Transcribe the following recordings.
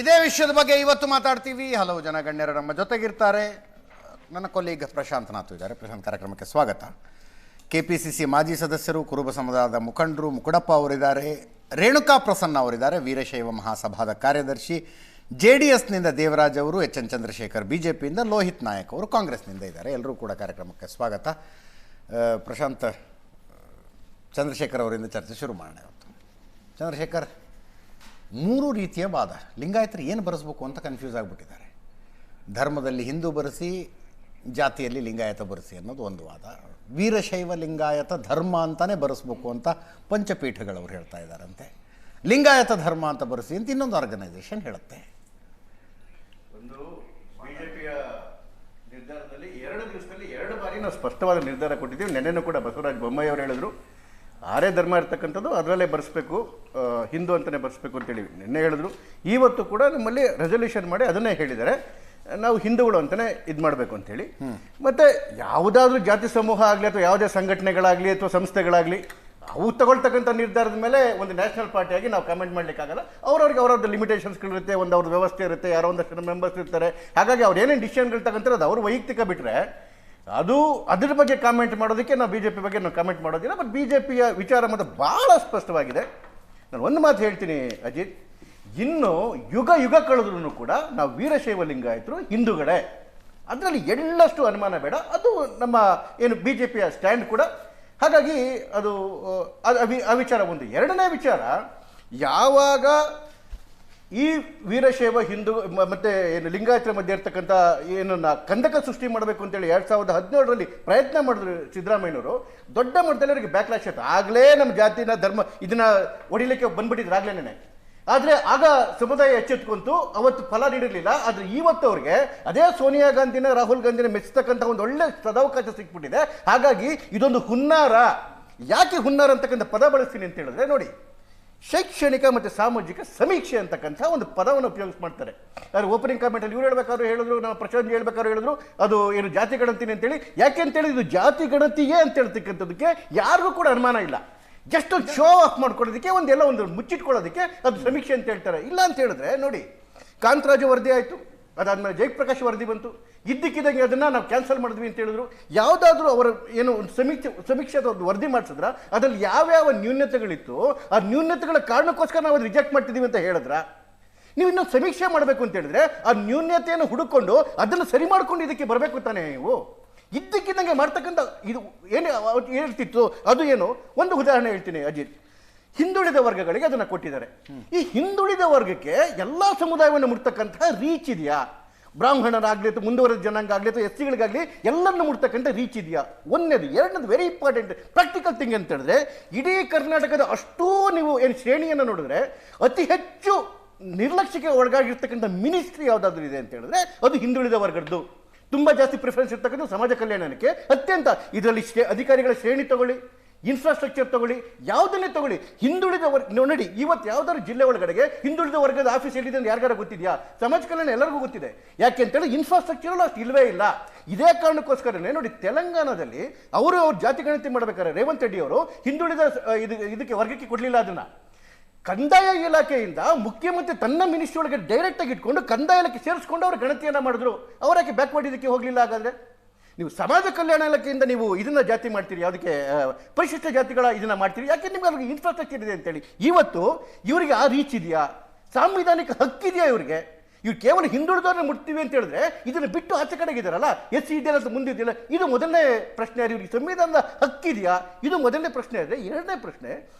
ಇದೇ ವಿಷಯದ ಬಗ್ಗೆ ಇವತ್ತು ಮಾತಾಡ್ತೀವಿ. ಹಲವು ಜನ ಗಣ್ಯರು ನಮ್ಮ ಜೊತೆಗಿರ್ತಾರೆ. ನನ್ನ ಕೊಲೀಗ್ ಪ್ರಶಾಂತ್ ನಾಥ್ ಇದ್ದಾರೆ. ಪ್ರಶಾಂತ್, ಕಾರ್ಯಕ್ರಮಕ್ಕೆ ಸ್ವಾಗತ. KPCC ಮಾಜಿ ಸದಸ್ಯರು, ಕುರುಬ ಸಮುದಾಯದ ಮುಖಂಡರು ಮುಕುಡಪ್ಪ ಅವರಿದ್ದಾರೆ, ರೇಣುಕಾ ಪ್ರಸನ್ನ ಅವರಿದ್ದಾರೆ, ವೀರಶೈವ ಮಹಾಸಭಾದ ಕಾರ್ಯದರ್ಶಿ, JDSನಿಂದ ದೇವರಾಜ್ ಅವರು, HN ಚಂದ್ರಶೇಖರ್ BJPಯಿಂದ, ಲೋಹಿತ್ ನಾಯಕ್ ಅವರು ಕಾಂಗ್ರೆಸ್ನಿಂದ ಇದ್ದಾರೆ. ಎಲ್ಲರೂ ಕೂಡ ಕಾರ್ಯಕ್ರಮಕ್ಕೆ ಸ್ವಾಗತ. ಪ್ರಶಾಂತ್, ಚಂದ್ರಶೇಖರ್ ಅವರಿಂದ ಚರ್ಚೆ ಶುರು ಮಾಡೋಣ ಇವತ್ತು. ಚಂದ್ರಶೇಖರ್, 3 ರೀತಿಯ ವಾದ. ಲಿಂಗಾಯತರು ಏನು ಬರೆಸ್ಬೇಕು ಅಂತ ಕನ್ಫ್ಯೂಸ್ ಆಗಿಬಿಟ್ಟಿದ್ದಾರೆ. ಧರ್ಮದಲ್ಲಿ ಹಿಂದೂ ಬರೆಸಿ, ಜಾತಿಯಲ್ಲಿ ಲಿಂಗಾಯತ ಬರೆಸಿ ಅನ್ನೋದು ಒಂದು ವಾದ. ವೀರಶೈವ ಲಿಂಗಾಯತ ಧರ್ಮ ಅಂತಲೇ ಬರೆಸ್ಬೇಕು ಅಂತ ಪಂಚಪೀಠಗಳವರು ಹೇಳ್ತಾ ಇದ್ದಾರಂತೆ. ಲಿಂಗಾಯತ ಧರ್ಮ ಅಂತ ಬರೆಸಿ ಅಂತ ಇನ್ನೊಂದು ಆರ್ಗನೈಸೇಷನ್ ಹೇಳುತ್ತೆ. ಒಂದು ಬಿಜೆಪಿಯ ನಿರ್ಧಾರದಲ್ಲಿ 2 ದಿವಸದಲ್ಲಿ 2 ಬಾರಿ ನಾವು ಸ್ಪಷ್ಟವಾದ ನಿರ್ಧಾರ ಕೊಟ್ಟಿದ್ದೀವಿ. ನೆನ್ನೆನೂ ಕೂಡ ಬಸವರಾಜ ಬೊಮ್ಮಾಯಿ ಅವರು ಹೇಳಿದ್ರು, ಆರೇ ಧರ್ಮ ಇರ್ತಕ್ಕಂಥದ್ದು ಅದರಲ್ಲೇ ಬರೆಸ್ಬೇಕು, ಹಿಂದೂ ಅಂತಲೇ ಬರೆಸ್ಬೇಕು ಅಂತೇಳಿ ನಿನ್ನೆ ಹೇಳಿದ್ರು. ಇವತ್ತು ಕೂಡ ನಮ್ಮಲ್ಲಿ ರೆಸಲ್ಯೂಷನ್ ಮಾಡಿ ಅದನ್ನೇ ಹೇಳಿದ್ದಾರೆ, ನಾವು ಹಿಂದೂಗಳು ಅಂತಲೇ ಇದು ಮಾಡಬೇಕು ಅಂತೇಳಿ. ಮತ್ತು ಯಾವುದಾದ್ರೂ ಜಾತಿ ಸಮೂಹ ಆಗಲಿ ಅಥವಾ ಯಾವುದೇ ಸಂಘಟನೆಗಳಾಗಲಿ ಅಥವಾ ಸಂಸ್ಥೆಗಳಾಗಲಿ ಅವು ತಗೊಳ್ತಕ್ಕಂಥ ನಿರ್ಧಾರದ ಮೇಲೆ ಒಂದು ನ್ಯಾಷನಲ್ ಪಾರ್ಟಿಯಾಗಿ ನಾವು ಕಮೆಂಟ್ ಮಾಡಲಿಕ್ಕಾಗಲ್ಲ. ಅವ್ರವ್ರದ್ದು ಲಿಮಿಟೇಷನ್ಸ್ಗಳಿರುತ್ತೆ, ಒಂದು ಅವ್ರದ್ದು ವ್ಯವಸ್ಥೆ ಇರುತ್ತೆ, ಯಾರೋ ಒಂದಷ್ಟು ಮೆಂಬರ್ಸ್ ಇರ್ತಾರೆ. ಹಾಗಾಗಿ ಅವ್ರು ಏನೇನು ಡಿಸಿಷನ್ಗಳು ತಗೊಂತಾರೆ ಅದು ಅವ್ರ ವೈಯಕ್ತಿಕ ಬಿಟ್ಟರೆ ಅದು ಅದ್ರ ಬಗ್ಗೆ ಕಾಮೆಂಟ್ ಮಾಡೋದಕ್ಕೆ ನಾವು BJP ಬಗ್ಗೆ ನಾವು ಕಮೆಂಟ್ ಮಾಡೋದಿಲ್ಲ. ಬಟ್ BJPಯ ವಿಚಾರ ಮಾತ್ರ ಭಾಳ ಸ್ಪಷ್ಟವಾಗಿದೆ. ನಾನು ಒಂದು ಮಾತು ಹೇಳ್ತೀನಿ ಅಜಿತ್, ಇನ್ನು ಯುಗ ಕಳೆದ್ರೂ ಕೂಡ ನಾವು ವೀರಶೈವ ಲಿಂಗಾಯತರು ಹಿಂದೂಗಳೇ, ಅದರಲ್ಲಿ ಎಳ್ಳಷ್ಟು ಅನುಮಾನ ಬೇಡ. ಅದು ನಮ್ಮ ಏನು BJPಯ ಸ್ಟ್ಯಾಂಡ್ ಕೂಡ. ಹಾಗಾಗಿ ಅದು ಆ ವಿಚಾರ ಒಂದು. ಎರಡನೇ ವಿಚಾರ, ಯಾವಾಗ ಈ ವೀರಶೈವ ಹಿಂದೂ ಮತ್ತು ಏನು ಲಿಂಗಾಯತರ ಮಧ್ಯೆ ಇರ್ತಕ್ಕಂಥ ಏನು ಕಂದಕ ಸೃಷ್ಟಿ ಮಾಡಬೇಕು ಅಂತೇಳಿ 2017ರಲ್ಲಿ ಪ್ರಯತ್ನ ಮಾಡಿದ್ರು ಸಿದ್ದರಾಮಯ್ಯನವರು, ದೊಡ್ಡ ಮಟ್ಟದಲ್ಲಿ ಅವರಿಗೆ ಬ್ಯಾಕ್ಲಾಶ್ ಆಯ್ತು. ಆಗಲೇ ನಮ್ಮ ಜಾತಿನ ಧರ್ಮ ಇದನ್ನು ಹೊಡಿಲಿಕ್ಕೆ ಬಂದ್ಬಿಟ್ಟಿದ್ರು ಆಗಲೇನೆ. ಆದರೆ ಆಗ ಸಮುದಾಯ ಎಚ್ಚೆತ್ಕೊಂತು, ಅವತ್ತು ಫಲ ನೀಡಿರಲಿಲ್ಲ. ಆದರೆ ಇವತ್ತು ಅವ್ರಿಗೆ ಅದೇ ಸೋನಿಯಾ ಗಾಂಧಿನ ರಾಹುಲ್ ಗಾಂಧಿನ ಮೆಚ್ಚಿಸ್ತಕ್ಕಂಥ ಒಂದು ಒಳ್ಳೆ ಸದಾವಕಾಶ ಸಿಕ್ಬಿಟ್ಟಿದೆ. ಹಾಗಾಗಿ ಇದೊಂದು ಹುನ್ನಾರ. ಯಾಕೆ ಹುನ್ನಾರ ಅಂತಕ್ಕಂಥ ಪದ ಬಳಸ್ತೀನಿ ಅಂತ ಹೇಳಿದ್ರೆ, ನೋಡಿ, ಶೈಕ್ಷಣಿಕ ಮತ್ತು ಸಾಮಾಜಿಕ ಸಮೀಕ್ಷೆ ಅಂತಕ್ಕಂಥ ಒಂದು ಪದವನ್ನು ಉಪಯೋಗಿಸ್ ಮಾಡ್ತಾರೆ. ಆದರೆ ಓಪನಿಂಗ್ ಕಾಮೆಂಟಲ್ಲಿ ಇವ್ರು ಹೇಳ್ಬೇಕಾದ್ರು ಹೇಳಿದ್ರು, ನಾವು ಪ್ರಶಾಂತ್ ಹೇಳ್ಬೇಕಾದ್ರು ಹೇಳಿದ್ರು, ಅದು ಏನು ಜಾತಿ ಗಣತಿನೇ ಅಂತೇಳಿ. ಯಾಕೆ ಅಂತೇಳಿ ಇದು ಜಾತಿ ಗಣತಿಯೇ ಅಂತ ಹೇಳ್ತಕ್ಕಂಥದಕ್ಕೆ ಯಾರಿಗೂ ಕೂಡ ಅನುಮಾನ ಇಲ್ಲ. ಜಸ್ಟ್ ಒಂದು ಶೋ ಆಫ್ ಮಾಡ್ಕೊಳ್ಳೋದಕ್ಕೆ, ಒಂದು ಮುಚ್ಚಿಟ್ಕೊಳ್ಳೋದಕ್ಕೆ ಅದು ಸಮೀಕ್ಷೆ ಅಂತ ಹೇಳ್ತಾರೆ. ಇಲ್ಲ ಅಂತ ಹೇಳಿದ್ರೆ ನೋಡಿ, ಕಾಂತರಾಜು ವರದಿ ಆಯಿತು, ಅದಾದಮೇಲೆ ಜಯಪ್ರಕಾಶ್ ವರದಿ ಬಂತು, ಇದ್ದಕ್ಕಿದ್ದಂಗೆ ಅದನ್ನು ನಾವು ಕ್ಯಾನ್ಸಲ್ ಮಾಡಿದ್ವಿ ಅಂತ ಹೇಳಿದ್ರು. ಯಾವುದಾದ್ರೂ ಅವರ ಏನು ಒಂದು ಸಮೀಕ್ಷೆ ಒಂದು ವರದಿ ಮಾಡಿಸಿದ್ರ ಅದ್ರಲ್ಲಿ ಯಾವ್ಯಾವ ನ್ಯೂನ್ಯತೆಗಳಿತ್ತು, ಆ ನ್ಯೂನ್ಯತೆಗಳ ಕಾರಣಕ್ಕೋಸ್ಕರ ನಾವು ಅದು ರಿಜೆಕ್ಟ್ ಮಾಡ್ತಿದ್ದೀವಿ ಅಂತ ಹೇಳಿದ್ರ. ನೀವು ಇನ್ನೊಂದು ಸಮೀಕ್ಷೆ ಮಾಡಬೇಕು ಅಂತ ಹೇಳಿದ್ರೆ ಆ ನ್ಯೂನ್ಯತೆಯನ್ನು ಹುಡುಕೊಂಡು ಅದನ್ನು ಸರಿ ಮಾಡ್ಕೊಂಡು ಇದಕ್ಕೆ ಬರಬೇಕು ತಾನೇ. ನೀವು ಇದ್ದಕ್ಕಿದ್ದಂಗೆ ಮಾಡ್ತಕ್ಕಂಥ ಇದು ಏನು ಹೇಳ್ತಿತ್ತು, ಅದು ಏನು, ಒಂದು ಉದಾಹರಣೆ ಹೇಳ್ತೀನಿ ಅಜಿತ್. ಹಿಂದುಳಿದ ವರ್ಗಗಳಿಗೆ ಅದನ್ನು ಕೊಟ್ಟಿದ್ದಾರೆ. ಈ ಹಿಂದುಳಿದ ವರ್ಗಕ್ಕೆ ಎಲ್ಲ ಸಮುದಾಯವನ್ನು ಮುಟ್ತಕ್ಕಂಥ ರೀಚ್ ಇದೆಯಾ? ಬ್ರಾಹ್ಮಣರಾಗಲಿ ಅಥವಾ ಮುಂದುವರೆದ ಜನಾಂಗ ಆಗಲಿ ಅಥವಾ SC-ಗಳಿಗಾಗಲಿ ಎಲ್ಲರನ್ನು ಮುಟ್ತಕ್ಕಂಥ ರೀಚ್ ಇದೆಯಾ? ಒಂದನೇದು. ಎರಡನೇದು ವೆರಿ ಇಂಪಾರ್ಟೆಂಟ್ ಪ್ರಾಕ್ಟಿಕಲ್ ಥಿಂಗ್ ಅಂತ ಹೇಳಿದ್ರೆ, ಇಡೀ ಕರ್ನಾಟಕದ ಅಷ್ಟೂ ನೀವು ಏನು ಶ್ರೇಣಿಯನ್ನು ನೋಡಿದ್ರೆ ಅತಿ ಹೆಚ್ಚು ನಿರ್ಲಕ್ಷ್ಯಕ್ಕೆ ಒಳಗಾಗಿರ್ತಕ್ಕಂಥ ಮಿನಿಸ್ಟ್ರಿ ಯಾವುದಾದ್ರೂ ಇದೆ ಅಂತ ಹೇಳಿದ್ರೆ ಅದು ಹಿಂದುಳಿದ ವರ್ಗದ್ದು. ತುಂಬ ಜಾಸ್ತಿ ಪ್ರಿಫರೆನ್ಸ್ ಇರ್ತಕ್ಕಂಥ ಸಮಾಜ ಕಲ್ಯಾಣಕ್ಕೆ ಅತ್ಯಂತ. ಇದರಲ್ಲಿ ಅಧಿಕಾರಿಗಳ ಶ್ರೇಣಿ ತಗೊಳ್ಳಿ, ಇನ್ಫ್ರಾಸ್ಟ್ರಕ್ಚರ್ ತಗೊಳ್ಳಿ, ಯಾವುದನ್ನೇ ತಗೊಳ್ಳಿ, ಹಿಂದುಳಿದ ವರ್ಗ ನೋಡಿ. ಇವತ್ತು ಯಾವುದಾದ್ರು ಜಿಲ್ಲೆ ಒಳಗಡೆಗೆ ಹಿಂದುಳಿದ ವರ್ಗದ ಆಫೀಸ್ ಎಲ್ಲಿದೆ ಅಂತ ಯಾರಿಗಾರು ಗೊತ್ತಿದೆಯಾ? ಸಮಾಜ ಕಲ್ಯಾಣ ಎಲ್ಲರಿಗೂ ಗೊತ್ತಿದೆ. ಯಾಕೆ ಅಂತೇಳಿ ಇನ್ಫ್ರಾಸ್ಟ್ರಕ್ಚರ್ ಅಷ್ಟು ಇಲ್ಲವೇ ಇಲ್ಲ. ಇದೇ ಕಾರಣಕ್ಕೋಸ್ಕರನೇ ನೋಡಿ, ತೆಲಂಗಾಣದಲ್ಲಿ ಅವರು ಜಾತಿ ಗಣತಿ ಮಾಡಬೇಕಾದ್ರೆ ರೇವಂತ್ ರೆಡ್ಡಿ ಅವರು ಹಿಂದುಳಿದ ಇದಕ್ಕೆ ವರ್ಗಕ್ಕೆ ಕೊಡಲಿಲ್ಲ. ಅದನ್ನು ಕಂದಾಯ ಇಲಾಖೆಯಿಂದ ಮುಖ್ಯಮಂತ್ರಿ ತನ್ನ ಮಿನಿಸ್ಟ್ರಿ ಒಳಗೆ ಡೈರೆಕ್ಟ್ ಆಗಿ ಇಟ್ಕೊಂಡು ಕಂದಾಯ ಇಲಾಖೆ ಸೇರಿಸ್ಕೊಂಡು ಅವರು ಗಣತಿಯನ್ನು ಮಾಡಿದ್ರು. ಅವರಕ್ಕೆ ಬ್ಯಾಕ್ವರ್ಡ್ ಇದಕ್ಕೆ ಹೋಗಲಿಲ್ಲ. ಹಾಗಾದ್ರೆ ನೀವು ಸಮಾಜ ಕಲ್ಯಾಣ ಇಲಾಖೆಯಿಂದ ನೀವು ಇದನ್ನ ಜಾತಿ ಮಾಡ್ತೀರಿ, ಯಾವುದಕ್ಕೆ ಪರಿಶಿಷ್ಟ ಜಾತಿಗಳ ಇದನ್ನ ಮಾಡ್ತೀರಿ, ಯಾಕೆ ನಿಮ್ಗೆ ಅವ್ರಿಗೆ ಇನ್ಫ್ರಾಸ್ಟ್ರಕ್ಚರ್ ಇದೆ ಅಂತೇಳಿ. ಇವತ್ತು ಇವರಿಗೆ ಆ ರೀಚ್ ಇದೆಯಾ? ಸಾಂವಿಧಾನಿಕ ಹಕ್ಕಿದೆಯಾ ಇವರಿಗೆ? ಇವ್ರು ಕೇವಲ ಹಿಂದುಳಿದವ್ರನ್ನ ಮುಟ್ತೀವಿ ಅಂತ ಹೇಳಿದ್ರೆ ಇದನ್ನು ಬಿಟ್ಟು ಆಚೆ ಕಡೆಗಿದ್ದಾರಲ್ಲ, SC ಇದೆಯಲ್ಲ ಅಂತ ಮುಂದಿದೆಯಲ್ಲ, ಇದು ಮೊದಲನೇ ಪ್ರಶ್ನೆ. ಇವ್ರಿಗೆ ಸಂವಿಧಾನದ ಹಕ್ಕಿದೆಯಾ? ಇದು ಮೊದಲನೇ ಪ್ರಶ್ನೆ. ಆದರೆ ಎರಡನೇ ಪ್ರಶ್ನೆ,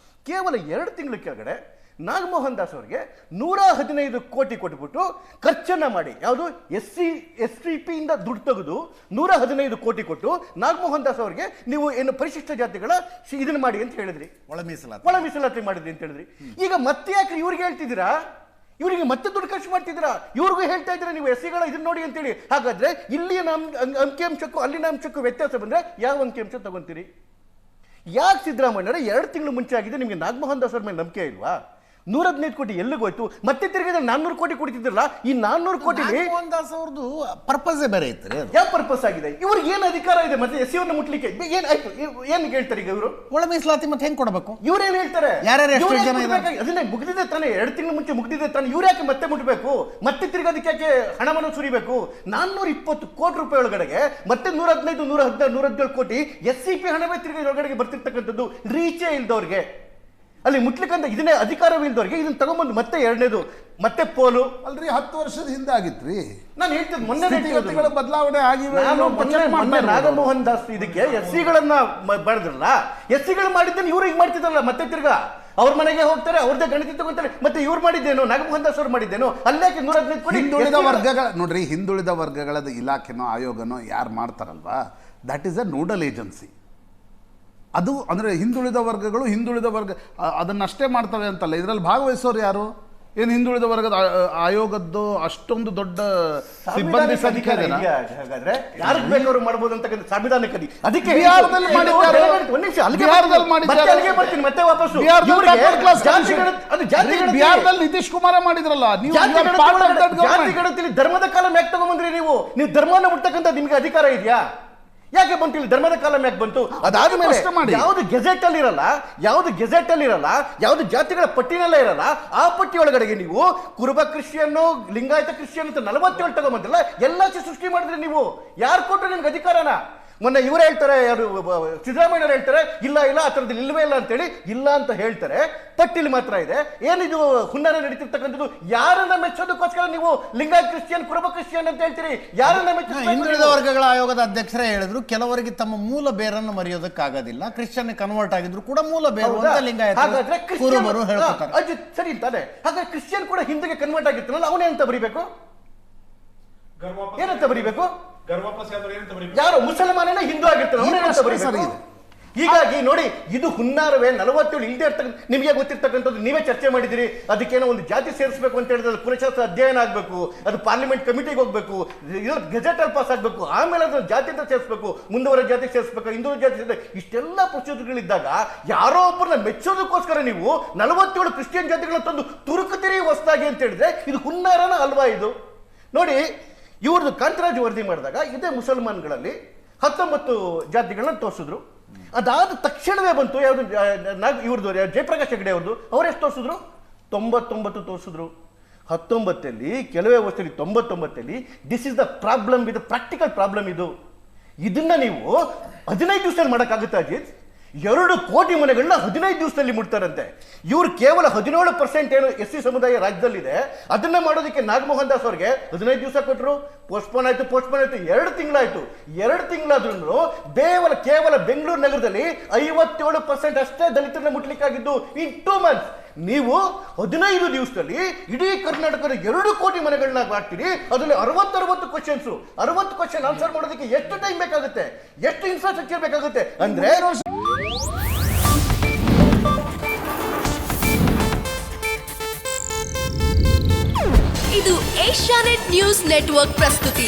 ಕೇವಲ 2 ತಿಂಗಳ ಕೆಳಗಡೆ ನಾಗಮೋಹನ್ ದಾಸ್ ಅವರಿಗೆ 115 ಕೋಟಿ ಕೊಟ್ಬಿಟ್ಟು ಖರ್ಚನ್ನು ಮಾಡಿ, ಯಾವುದು SCP-ಯಿಂದ ದುಡ್ಡು ತೆಗೆದು 115 ಕೋಟಿ ಕೊಟ್ಟು ನಾಗಮೋಹನ್ ದಾಸ್ ಅವರಿಗೆ ನೀವು ಏನು ಪರಿಶಿಷ್ಟ ಜಾತಿಗಳ ಇದನ್ನು ಮಾಡಿ ಅಂತ ಹೇಳಿದ್ರಿ, ಒಳ ಮೀಸಲಾತಿ ಮಾಡಿದ್ರಿ ಅಂತ ಹೇಳಿದ್ರಿ. ಈಗ ಮತ್ತೆ ಯಾಕೆ ಇವ್ರಿಗೆ ಹೇಳ್ತಿದ್ದೀರಾ? ಇವರಿಗೆ ಮತ್ತೆ ದುಡ್ಡು ಖರ್ಚು ಮಾಡ್ತಿದ್ದೀರಾ? ಇವ್ರಿಗೂ ಹೇಳ್ತಾ ಇದ್ದೀರಾ ನೀವು SC-ಗಳ ಇದನ್ನ ನೋಡಿ ಅಂತೇಳಿ. ಹಾಗಾದ್ರೆ ಇಲ್ಲಿನ ಅಂಕಿಅಂಶಕ್ಕೂ ಅಲ್ಲಿನ ಅಂಶಕ್ಕೂ ವ್ಯತ್ಯಾಸ ಬಂದರೆ ಯಾವ ಅಂಕಿಅಂಶ ತಗೊಂತೀರಿ? ಯಾಕೆ ಸಿದ್ದರಾಮಯ್ಯರ 2 ತಿಂಗಳು ಮುಂಚೆ ಆಗಿದೆ, ನಿಮಗೆ ನಾಗಮೋಹನ್ ದಾಸ್ ಅವ್ರ ಮೇಲೆ ನಂಬಿಕೆ ಇಲ್ವಾ? 115 ಕೋಟಿ ಎಲ್ಲಿಗೋಯ್ತು? ಮತ್ತೆ ತಿರ್ಗಿ 400 ಕೋಟಿ ಕೊಡ್ತಿದ್ರಲ್ಲ, ಈ 400 ಕೋಟಿ ಮೋಹನ್ ದಾಸ್ ಅವ್ರದ್ದು ಪರ್ಪಸೇ ಬೇರೆ ಇತ್ತು. ಯಾವ ಪರ್ಪಸ್ ಆಗಿದೆ? ಇವ್ರಿಗೆ ಏನು ಅಧಿಕಾರ ಇದೆ ಮತ್ತೆ ಎಸ್ ಸಿ ಅವ್ರನ್ನ ಮುಟ್ಲಿಕ್ಕೆ? ಏನಾಯ್ತು? ಏನು ಹೇಳ್ತಾರೆ ಈಗ ಇವರು? ಒಳ ಮೀಸಲಾತಿ ಮತ್ತೆ ಹೆಂಗ್ ಕೊಡಬೇಕು? ಇವ್ರೇನ್ ಹೇಳ್ತಾರೆ? ಯಾರ್ಯಾರು ಎಷ್ಟು ಜನ ಇದ್ದಾರೆ? ಅದನ್ನೇ ಮುಗ್ದಿದೆ ತಾನೆ, 2 ತಿಂಗಳು ಮುಂಚೆ ಮುಗ್ದಿದೆ ತಾನೆ, ಇವ್ರು ಯಾಕೆ ಮತ್ತೆ ಮುಟ್ಬೇಕು? ಮತ್ತೆ ತಿರ್ಗಿ ಅದಕ್ಕೆ ಯಾಕೆ ಹಣವನ್ನು ಸುರಿಬೇಕು? 420 ಕೋಟಿ ರೂಪಾಯಿ ಒಳಗಡೆಗೆ ಮತ್ತೆ 115, 116, 117 ಕೋಟಿ SCP ಹಣವೇ ತಿರ್ಗಿ ಒಳಗಡೆಗೆ ಬರ್ತಿರ್ತಕ್ಕಂಥದ್ದು. ರೀಚೇ ಇಲ್ದವ್ರಿಗೆ, ಅಲ್ಲಿ ಮುಟ್ಲಿಕ್ಕಂತ ಇದನ್ನೇ ಅಧಿಕಾರವಿಲ್ದವ್ರಿಗೆ ಇದನ್ನ ತಗೊಂಡ್ಬಂದು ಮತ್ತೆ ಎರಡನೇದು ಮತ್ತೆ ಪೋಲು. ಅಲ್ರಿ 10 ವರ್ಷದ ಹಿಂದೆ ಆಗಿತ್ರಿ. ನಾನು ಹೇಳ್ತಿದ್ದು ಮೊನ್ನೆ ಬದಲಾವಣೆ ಆಗಿವೆ. ಮೊನ್ನೆ ನಾಗಮೋಹನ್ ದಾಸ್ ಇದಕ್ಕೆ SC-ಗಳನ್ನ ಮಾಡಿದ್ರಲ್ಲ, SC-ಗಳು ಮಾಡಿದ್ದನ್ನು ಇವ್ರು ಈಗ ಮಾಡ್ತಿದ್ರಲ್ಲ, ಮತ್ತೆ ತಿರ್ಗಾ ಅವ್ರ ಮನೆಗೆ ಹೋಗ್ತಾರೆ, ಅವ್ರದ್ದೇ ಗಣಿತ ತಗೊಂತಾರೆ. ಮತ್ತೆ ಇವ್ರು ಮಾಡಿದ್ದೇನೋ, ನಾಗಮೋಹನ್ ದಾಸ್ ಅವ್ರು ಮಾಡಿದ್ದೇನೋ, ಅಲ್ಲಾಕೆ 115 ಕೋಟಿ ಹಿಂದುಳಿದ ವರ್ಗಗಳ ನೋಡ್ರಿ, ಹಿಂದುಳಿದ ವರ್ಗಗಳ ಇಲಾಖೆನೋ ಆಯೋಗನೋ ಯಾರು ಮಾಡ್ತಾರಲ್ವಾ, that is a nodal agency. ಅದು ಅಂದರೆ ಹಿಂದುಳಿದ ವರ್ಗಗಳು ಹಿಂದುಳಿದ ವರ್ಗ ಅದನ್ನಷ್ಟೇ ಮಾಡ್ತವೆ ಅಂತಲ್ಲ. ಇದರಲ್ಲಿ ಭಾಗವಹಿಸೋರು ಯಾರು? ಏನು ಹಿಂದುಳಿದ ವರ್ಗದ ಆಯೋಗದ್ದು ಅಷ್ಟೊಂದು ದೊಡ್ಡ ಸಿಬ್ಬಂದಿ ಸಂಖ್ಯೆ ಹಾಗಾದ್ರೆ ಯಾರಿಗೆ ಬೇಕಾದ್ರೂ ಮಾಡ್ಬೋದು ಅಂತ ಸಂವಿಧಾನಕ್ಕೆ ಅದಕ್ಕೆ ಬಿಹಾರದಲ್ಲಿ ಮತ್ತೆ ವಾಪಸ್ ಬಿಹಾರದಲ್ಲಿ ನಿತೀಶ್ ಕುಮಾರ ಮಾಡಿದ್ರಲ್ಲ. ನೀವು ಜಾತಿ ಗಣತಿಯಲ್ಲಿ ಧರ್ಮದ ಕಾಲಂ ಯಾಕೆ ತಗೊಂಡ್ಬಂದ್ರಿ? ನೀವು ಧರ್ಮವನ್ನು ಮುಟ್ಟಕ್ಕಂತ ನಿಮ್ಗೆ ಅಧಿಕಾರ ಇದೆಯಾ? ಯಾಕೆ ಬಂತು ಇಲ್ಲಿ ಧರ್ಮದ ಕಾಲಂ ಯಾಕೆ ಬಂತು? ಅದಾದ್ಮೇಲೆ ಯಾವ್ದು ಗೆಜೆಟ್ ಅಲ್ಲಿ ಇರಲ್ಲ, ಯಾವ್ದು ಜಾತಿಗಳ ಪಟ್ಟಿನಲ್ಲೇ ಇರಲ್ಲ, ಆ ಪಟ್ಟಿ ಒಳಗಡೆಗೆ ನೀವು ಕುರುಬ ಕ್ರಿಶ್ಚಿಯನ್ನು, ಲಿಂಗಾಯತ ಕ್ರಿಶ್ಚಿಯನ್ ಅಂತ 47 ತಗೊಂಬಂದಿಲ್ಲ, ಎಲ್ಲ ಸೃಷ್ಟಿ ಮಾಡಿದ್ರೆ ನೀವು. ಯಾರು ಕೊಟ್ಟರು ನಿಮ್ಗೆ ಅಧಿಕಾರನ? ಮೊನ್ನೆ ಇವರು ಹೇಳ್ತಾರೆ, ಯಾರು ಸಿದ್ದರಾಮಯ್ಯ ಹೇಳ್ತಾರೆ ಇಲ್ಲ ಆ ಥರದ್ದು ಇಲ್ಲವೇ ಇಲ್ಲ ಅಂತೇಳಿ, ಇಲ್ಲ ಅಂತ ಹೇಳ್ತಾರೆ, ಪಟ್ಟಿಲಿ ಮಾತ್ರ ಇದೆ. ಏನಿದು ಹುನ್ನಾರ ನಡೀತಿರ್ತಕ್ಕಂಥದ್ದು? ಯಾರನ್ನ ಮೆಚ್ಚೋದಕ್ಕೋಸ್ಕರ ನೀವು ಲಿಂಗಾಯತ್ ಕ್ರಿಶ್ಚಿಯನ್, ಕುರುಬ ಕ್ರಿಶ್ಚಿಯನ್ ಅಂತ ಹೇಳ್ತೀರಿ? ಯಾರನ್ನ ಮೆಚ್ಚ? ಹಿಂದುಳಿದ ವರ್ಗಗಳ ಆಯೋಗದ ಅಧ್ಯಕ್ಷರೇ ಹೇಳಿದ್ರು, ಕೆಲವರಿಗೆ ತಮ್ಮ ಮೂಲ ಬೇರನ್ನು ಮರೆಯೋದಕ್ಕಾಗೋದಿಲ್ಲ, ಕ್ರಿಶ್ಚಿಯನ್ ಕನ್ವರ್ಟ್ ಆಗಿದ್ರು ಕೂಡ ಮೂಲ ಬೇರು ಅಂತ ಲಿಂಗಾಯತ ಕುರುಬರು ಹೇಳ್ತಾರೆ. ಸರಿ ತಾನೆ? ಹಾಗಾದ್ರೆ ಕ್ರಿಶ್ಚಿಯನ್ ಕೂಡ ಹಿಂದಿಗೆ ಕನ್ವರ್ಟ್ ಆಗಿರ್ತಾನಲ್ಲ, ಅವನೇ ಅಂತ ಬರೀಬೇಕು? ಏನಂತ ಬರೀಬೇಕು? ಯಾರು ಮುಸಲ್ಮಾನನೇ ಹಿಂದೂ ಆಗಿರ್ತಾರೆ. ಹೀಗಾಗಿ ನೋಡಿ, ಇದು ಹುನ್ನಾರವೇ. 47 ಇಲ್ಲದೆ ಇರ್ತಕ್ಕಂಥ ನಿಮಗೆ ಗೊತ್ತಿರ್ತಕ್ಕಂಥದ್ದು, ನೀವೇ ಚರ್ಚೆ ಮಾಡಿದಿರಿ. ಅದಕ್ಕೇನೋ ಒಂದು ಜಾತಿ ಸೇರಿಸಬೇಕು ಅಂತ ಹೇಳಿದ್ರೆ ಪುರಶಾಸ್ತ್ರ ಅಧ್ಯಯನ ಆಗಬೇಕು, ಅದು ಪಾರ್ಲಿಮೆಂಟ್ ಕಮಿಟಿಗೆ ಹೋಗ್ಬೇಕು, ಗೆಜೆಟ್ ಅಲ್ಲಿ ಪಾಸ್ ಆಗಬೇಕು, ಆಮೇಲೆ ಅದನ್ನು ಜಾತಿ ಅಂತ ಸೇರಿಸಬೇಕು, ಮುಂದುವರೆದ ಜಾತಿ ಸೇರಿಸಬೇಕು, ಹಿಂದೂ ಜಾತಿ ಸೇರಿಸಬೇಕು, ಇಷ್ಟೆಲ್ಲ ಪ್ರೊಸೀಜರ್ಗಳಿದ್ದಾಗ ಯಾರೋ ಒಬ್ಬರನ್ನ ಮೆಚ್ಚೋದಕ್ಕೋಸ್ಕರ ನೀವು 47 ಕ್ರಿಶ್ಚಿಯನ್ ಜಾತಿಗಳನ್ನ ತಂದು ತುರುಕುತ್ತೀರಿ ಹೊಸದಾಗಿ ಅಂತ ಹೇಳಿದ್ರೆ ಇದು ಹುನ್ನಾರನ ಅಲ್ವಾ? ಇದು ನೋಡಿ, ಇವ್ರದ್ದು ಕಾಂತರಾಜ್ ವರದಿ ಮಾಡಿದಾಗ ಇದೇ ಮುಸಲ್ಮಾನ್ಗಳಲ್ಲಿ 19 ಜಾತಿಗಳನ್ನ ತೋರಿಸಿದ್ರು. ಅದಾದ ತಕ್ಷಣವೇ ಬಂತು ಯಾವುದು, ಇವ್ರದ್ದು ಜಯಪ್ರಕಾಶ್ ಹೆಗಡೆ ಅವ್ರದ್ದು, ಅವರೆಷ್ಟು ತೋರಿಸಿದ್ರು? 99 ತೋರಿಸಿದ್ರು. 19 ಕೆಲವೇ ವರ್ಷದಲ್ಲಿ 99 ದಿಸ್ ಇಸ್ ದ ಪ್ರಾಬ್ಲಮ್, ಇದು ಪ್ರಾಕ್ಟಿಕಲ್ ಪ್ರಾಬ್ಲಮ್. ಇದನ್ನ ನೀವು 15 ದಿವಸದಲ್ಲಿ ಮಾಡೋಕ್ಕಾಗುತ್ತಾ ಅಜಿತ್? 2 ಕೋಟಿ ಮನೆಗಳನ್ನ 15 ದಿವಸದಲ್ಲಿ ಮುಟ್ತಾರಂತೆ. ಇವ್ರು ಕೇವಲ 17% ಏನು SC ಸಮುದಾಯ ರಾಜ್ಯದಲ್ಲಿದೆ, ಅದನ್ನ ಮಾಡೋದಕ್ಕೆ ನಾಗಮೋಹನ್ ದಾಸ್ ಅವ್ರಿಗೆ 15 ದಿವಸ ಕೊಟ್ಟರು. ಪೋಸ್ಟ್ಪೋನ್ ಆಯ್ತು 2 ತಿಂಗಳಾಯ್ತು. 2 ತಿಂಗಳಾದ್ರೂ ಕೇವಲ ಬೆಂಗಳೂರು ನಗರದಲ್ಲಿ 57% ಅಷ್ಟೇ ದಲಿತರನ್ನ ಮುಟ್ಲಿಕ್ಕಾಗಿದ್ದು ಇನ್ 2 ಮಂತ್ಸ್. ನೀವು 15 ದಿವಸದಲ್ಲಿ ಇಡೀ ಕರ್ನಾಟಕದ 2 ಕೋಟಿ ಮನೆಗಳನ್ನ ಮಾಡ್ತೀರಿ. ಅದರಲ್ಲಿ 60 ಕ್ವಶನ್ಸ್, 60 ಕ್ವಶನ್ ಆನ್ಸರ್ ಮಾಡೋದಕ್ಕೆ ಎಷ್ಟು ಟೈಮ್ ಬೇಕಾಗುತ್ತೆ, ಎಷ್ಟು ಇನ್ಫ್ರಾಸ್ಟ್ರಕ್ಚರ್ ಬೇಕಾಗುತ್ತೆ ಅಂದ್ರೆ ಇದು ಏಷ್ಯಾನೆಟ್ ನ್ಯೂಸ್ ನೆಟ್ವರ್ಕ್ ಪ್ರಸ್ತುತಿ.